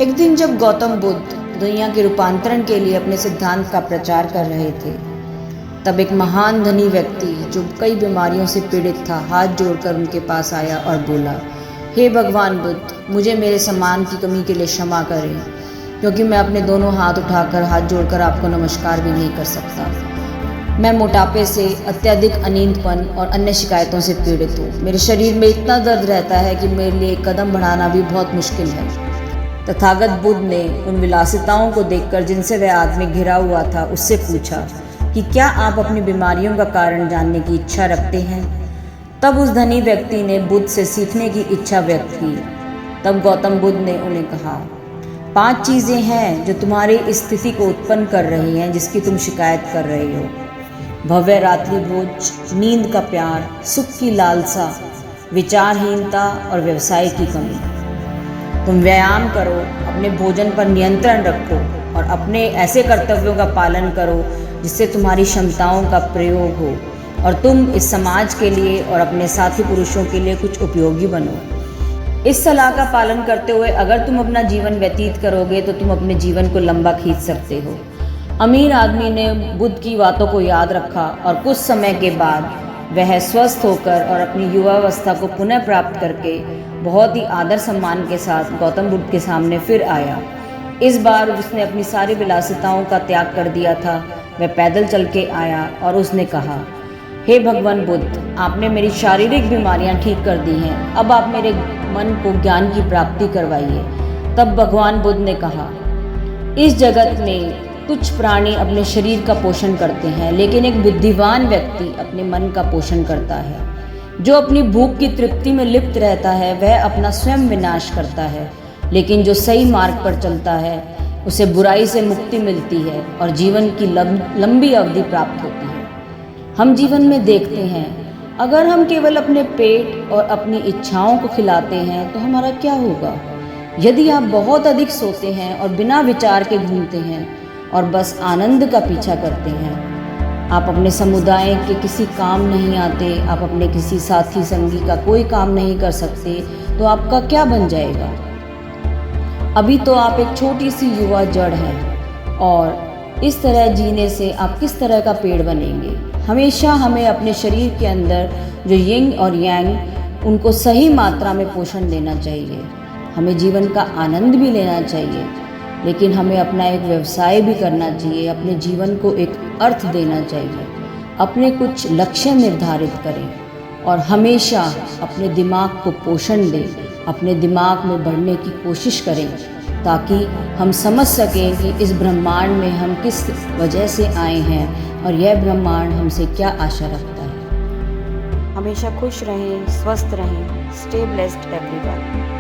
एक दिन जब गौतम बुद्ध दुनिया के रूपांतरण के लिए अपने सिद्धांत का प्रचार कर रहे थे, तब एक महान धनी व्यक्ति जो कई बीमारियों से पीड़ित था हाथ जोड़कर उनके पास आया और बोला, हे भगवान बुद्ध, मुझे मेरे सम्मान की कमी के लिए क्षमा करें, क्योंकि मैं अपने दोनों हाथ उठाकर हाथ जोड़कर आपको नमस्कार भी नहीं कर सकता। मैं मोटापे से, अत्यधिक अनींदपन और अन्य शिकायतों से पीड़ित हूँ। मेरे शरीर में इतना दर्द रहता है कि मेरे लिए एक कदम बढ़ाना भी बहुत मुश्किल है। तथागत बुद्ध ने उन विलासिताओं को देखकर जिनसे वह आदमी घिरा हुआ था उससे पूछा कि क्या आप अपनी बीमारियों का कारण जानने की इच्छा रखते हैं? तब उस धनी व्यक्ति ने बुद्ध से सीखने की इच्छा व्यक्त की। तब गौतम बुद्ध ने उन्हें कहा, 5 चीज़ें हैं जो तुम्हारी इस स्थिति को उत्पन्न कर रही हैं जिसकी तुम शिकायत कर रहे हो। भव्य रात्रि भोज, नींद का प्यार, सुख की लालसा, विचारहीनता और व्यवसाय की कमी। तुम व्यायाम करो, अपने भोजन पर नियंत्रण रखो और अपने ऐसे कर्तव्यों का पालन करो जिससे तुम्हारी क्षमताओं का प्रयोग हो और तुम इस समाज के लिए और अपने साथी पुरुषों के लिए कुछ उपयोगी बनो। इस सलाह का पालन करते हुए अगर तुम अपना जीवन व्यतीत करोगे तो तुम अपने जीवन को लंबा खींच सकते हो। अमीर आदमी ने बुद्ध की बातों को याद रखा और कुछ समय के बाद वह स्वस्थ होकर और अपनी युवावस्था को पुनः प्राप्त करके बहुत ही आदर सम्मान के साथ गौतम बुद्ध के सामने फिर आया। इस बार उसने अपनी सारी विलासिताओं का त्याग कर दिया था। वह पैदल चल के आया और उसने कहा, हे भगवान बुद्ध, आपने मेरी शारीरिक बीमारियां ठीक कर दी हैं, अब आप मेरे मन को ज्ञान की प्राप्ति करवाइए। तब भगवान बुद्ध ने कहा, इस जगत में कुछ प्राणी अपने शरीर का पोषण करते हैं, लेकिन एक बुद्धिमान व्यक्ति अपने मन का पोषण करता है। जो अपनी भूख की तृप्ति में लिप्त रहता है वह अपना स्वयं विनाश करता है, लेकिन जो सही मार्ग पर चलता है उसे बुराई से मुक्ति मिलती है और जीवन की लंबी अवधि प्राप्त होती है। हम जीवन में देखते हैं, अगर हम केवल अपने पेट और अपनी इच्छाओं को खिलाते हैं तो हमारा क्या होगा? यदि आप बहुत अधिक सोते हैं और बिना विचार के घूमते हैं और बस आनंद का पीछा करते हैं, आप अपने समुदाय के किसी काम नहीं आते, आप अपने किसी साथी संगी का कोई काम नहीं कर सकते, तो आपका क्या बन जाएगा? अभी तो आप एक छोटी सी युवा जड़ हैं और इस तरह जीने से आप किस तरह का पेड़ बनेंगे? हमेशा हमें अपने शरीर के अंदर जो यिंग और यांग, उनको सही मात्रा में पोषण देना चाहिए। हमें जीवन का आनंद भी लेना चाहिए, लेकिन हमें अपना एक व्यवसाय भी करना चाहिए, अपने जीवन को एक अर्थ देना चाहिए। अपने कुछ लक्ष्य निर्धारित करें और हमेशा अपने दिमाग को पोषण दें, अपने दिमाग में बढ़ने की कोशिश करें, ताकि हम समझ सकें कि इस ब्रह्मांड में हम किस वजह से आए हैं और यह ब्रह्मांड हमसे क्या आशा रखता है। हमेशा खुश रहें, स्वस्थ रहें। Stay blessed everyone.